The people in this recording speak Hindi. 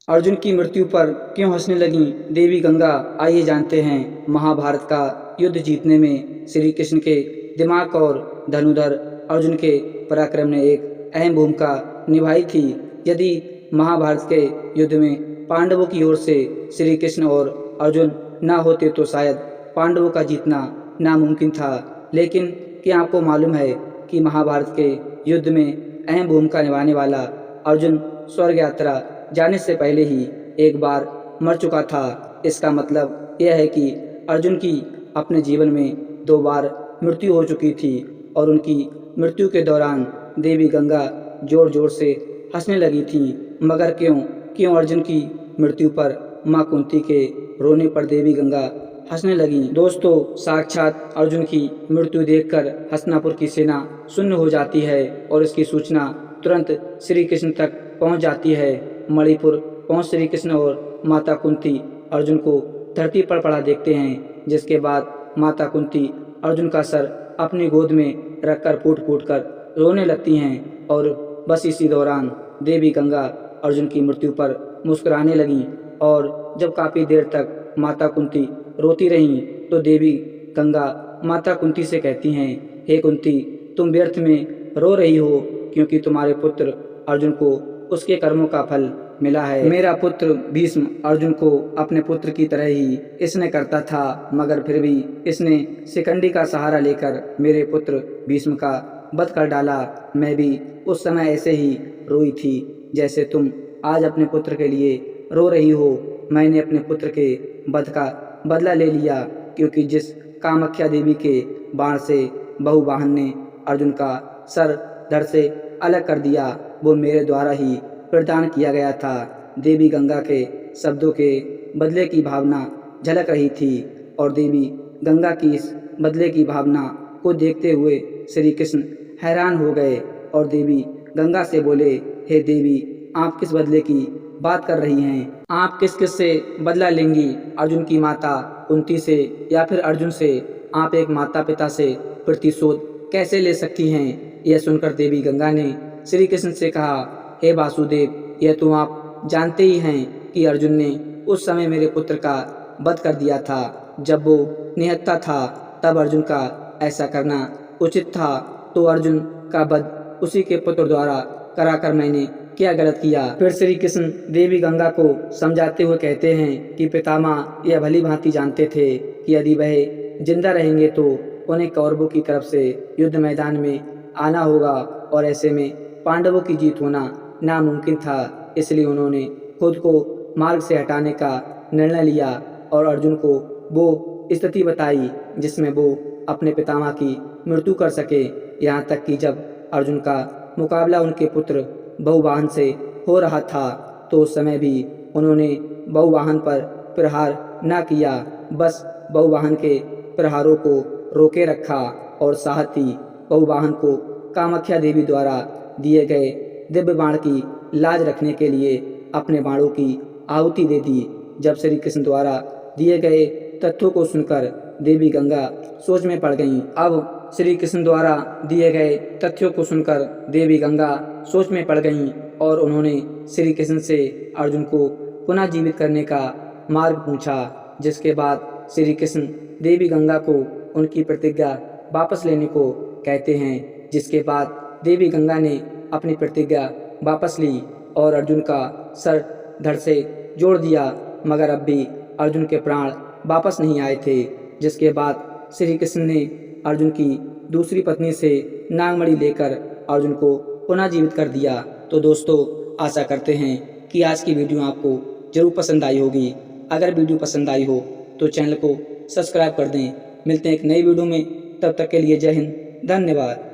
अर्जुन की मृत्यु पर क्यों हंसने लगीं देवी गंगा, आइए जानते हैं। महाभारत का युद्ध जीतने में श्री कृष्ण के दिमाग और धनुधर अर्जुन के पराक्रम ने एक अहम भूमिका निभाई थी। यदि महाभारत के युद्ध में पांडवों की ओर से श्री कृष्ण और अर्जुन ना होते तो शायद पांडवों का जीतना नामुमकिन था। लेकिन क्या आपको मालूम है कि महाभारत के युद्ध में अहम भूमिका निभाने वाला अर्जुन स्वर्ग यात्रा जाने से पहले ही एक बार मर चुका था। इसका मतलब यह है कि अर्जुन की अपने जीवन में 2 बार मृत्यु हो चुकी थी और उनकी मृत्यु के दौरान देवी गंगा जोर जोर से हंसने लगी थी। मगर क्यों क्यों अर्जुन की मृत्यु पर माँ कुंती के रोने पर देवी गंगा हंसने लगी। दोस्तों, साक्षात अर्जुन की मृत्यु देखकर हस्तिनापुर की सेना सुन्न हो जाती है और इसकी सूचना तुरंत श्री कृष्ण तक पहुंच जाती है। मणिपुर पहुंच श्री कृष्ण और माता कुंती अर्जुन को धरती पर पड़ा देखते हैं, जिसके बाद माता कुंती अर्जुन का सर अपनी गोद में रखकर फूट फूट कर रोने लगती हैं और बस इसी दौरान देवी गंगा अर्जुन की मृत्यु पर मुस्कुराने लगीं। और जब काफ़ी देर तक माता कुंती रोती रहीं तो देवी गंगा माता कुंती से कहती हैं, हे कुंती, तुम व्यर्थ में रो रही हो, क्योंकि तुम्हारे पुत्र अर्जुन को उसके कर्मों का फल मिला है। मेरा पुत्र भीष्म अर्जुन को अपने पुत्र की तरह ही इसने करता था, मगर फिर भी इसने शिखंडी का सहारा लेकर मेरे पुत्र भीष्म का वध कर डाला। मैं भी उस समय ऐसे ही रोई थी जैसे तुम आज अपने पुत्र के लिए रो रही हो। मैंने अपने पुत्र के वध का बदला ले लिया, क्योंकि जिस कामाख्या देवी के बाण से बहुवाहन ने अर्जुन का सर धड़ से अलग कर दिया, वो मेरे द्वारा ही प्रदान किया गया था। देवी गंगा के शब्दों के बदले की भावना झलक रही थी और देवी गंगा की इस बदले की भावना को देखते हुए श्री कृष्ण हैरान हो गए और देवी गंगा से बोले, हे देवी, आप किस बदले की बात कर रही हैं? आप किस किस से बदला लेंगी? अर्जुन की माता कुंती से या फिर अर्जुन से? आप एक माता पिता से प्रतिशोध कैसे ले सकती हैं? यह सुनकर देवी गंगा ने श्री कृष्ण से कहा, हे वासुदेव, यह तो आप जानते ही हैं कि अर्जुन ने उस समय मेरे पुत्र का वध कर दिया था। जब वो निहत्था था तब अर्जुन का ऐसा करना उचित था, तो अर्जुन का वध उसी के पुत्र द्वारा कराकर मैंने क्या गलत किया? फिर श्री कृष्ण देवी गंगा को समझाते हुए कहते हैं कि पितामह यह भली भांति जानते थे कि यदि वह जिंदा रहेंगे तो उन्हें कौरवों की तरफ से युद्ध मैदान में आना होगा और ऐसे में पांडवों की जीत होना नामुमकिन था। इसलिए उन्होंने खुद को मार्ग से हटाने का निर्णय लिया और अर्जुन को वो स्थिति बताई जिसमें वो अपने पितामह की मृत्यु कर सके। यहाँ तक कि जब अर्जुन का मुकाबला उनके पुत्र बहुवाहन से हो रहा था तो उस समय भी उन्होंने बहुवाहन पर प्रहार न किया, बस बहुवाहन के प्रहारों को रोके रखा और साथ ही बहुवाहन को कामाख्या देवी द्वारा दिए गए दिव्य बाण की लाज रखने के लिए अपने बाणों की आहुति दे दी। जब श्री कृष्ण द्वारा दिए गए तथ्यों को सुनकर देवी गंगा सोच में पड़ गईं। अब श्री कृष्ण द्वारा दिए गए तथ्यों को सुनकर देवी गंगा सोच में पड़ गईं और उन्होंने श्री कृष्ण से अर्जुन को पुनः जीवित करने का मार्ग पूछा, जिसके बाद श्री कृष्ण देवी गंगा को उनकी प्रतिज्ञा वापस लेने को कहते हैं। जिसके बाद देवी गंगा ने अपनी प्रतिज्ञा वापस ली और अर्जुन का सर धड़ से जोड़ दिया, मगर अब भी अर्जुन के प्राण वापस नहीं आए थे। जिसके बाद श्री कृष्ण ने अर्जुन की दूसरी पत्नी से नागमणि लेकर अर्जुन को पुनः जीवित कर दिया। तो दोस्तों, आशा करते हैं कि आज की वीडियो आपको जरूर पसंद आई होगी। अगर वीडियो पसंद आई हो तो चैनल को सब्सक्राइब कर दें। मिलते हैं एक नई वीडियो में, तब तक के लिए जय हिंद, धन्यवाद।